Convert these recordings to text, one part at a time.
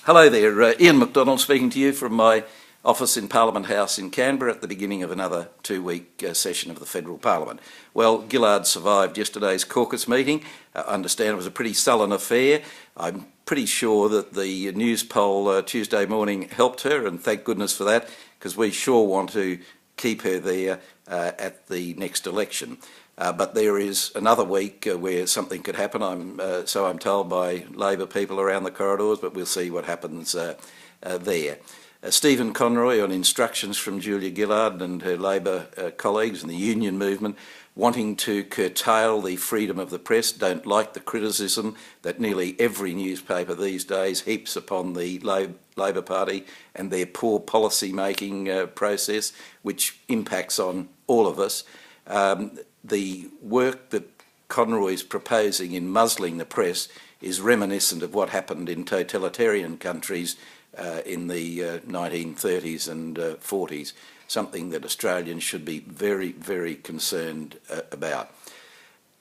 Hello there, Ian Macdonald speaking to you from my office in Parliament House in Canberra at the beginning of another two-week session of the Federal Parliament. Well, Gillard survived yesterday's caucus meeting. I understand it was a pretty sullen affair. I'm pretty sure that the news poll Tuesday morning helped her, and thank goodness for that, because we sure want to keep her there at the next election. But there is another week where something could happen, so I'm told by Labor people around the corridors, but we'll see what happens there. Stephen Conroy, on instructions from Julia Gillard and her Labor colleagues and the union movement, wanting to curtail the freedom of the press, don't like the criticism that nearly every newspaper these days heaps upon the Labor Party and their poor policy-making process, which impacts on all of us. The work that Conroy's proposing in muzzling the press is reminiscent of what happened in totalitarian countries in the 1930s and 40s, something that Australians should be very, very concerned about.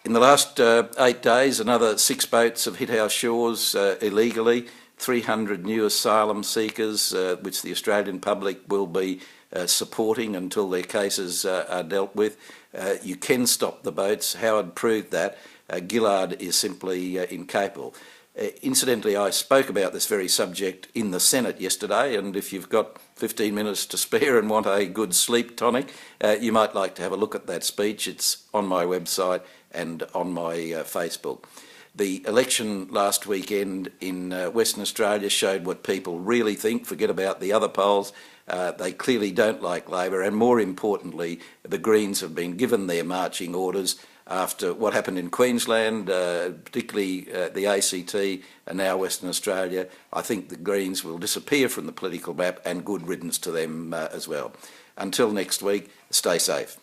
In the last 8 days, another 6 boats have hit our shores illegally, 300 new asylum seekers, which the Australian public will be supporting until their cases are dealt with. You can stop the boats. Howard proved that. Gillard is simply incapable. Incidentally, I spoke about this very subject in the Senate yesterday, and if you've got 15 minutes to spare and want a good sleep tonic, you might like to have a look at that speech. It's on my website and on my Facebook. The election last weekend in Western Australia showed what people really think. Forget about the other polls. They clearly don't like Labor, and more importantly, the Greens have been given their marching orders after what happened in Queensland, particularly the ACT and now Western Australia. I think the Greens will disappear from the political map, and good riddance to them as well. Until next week, stay safe.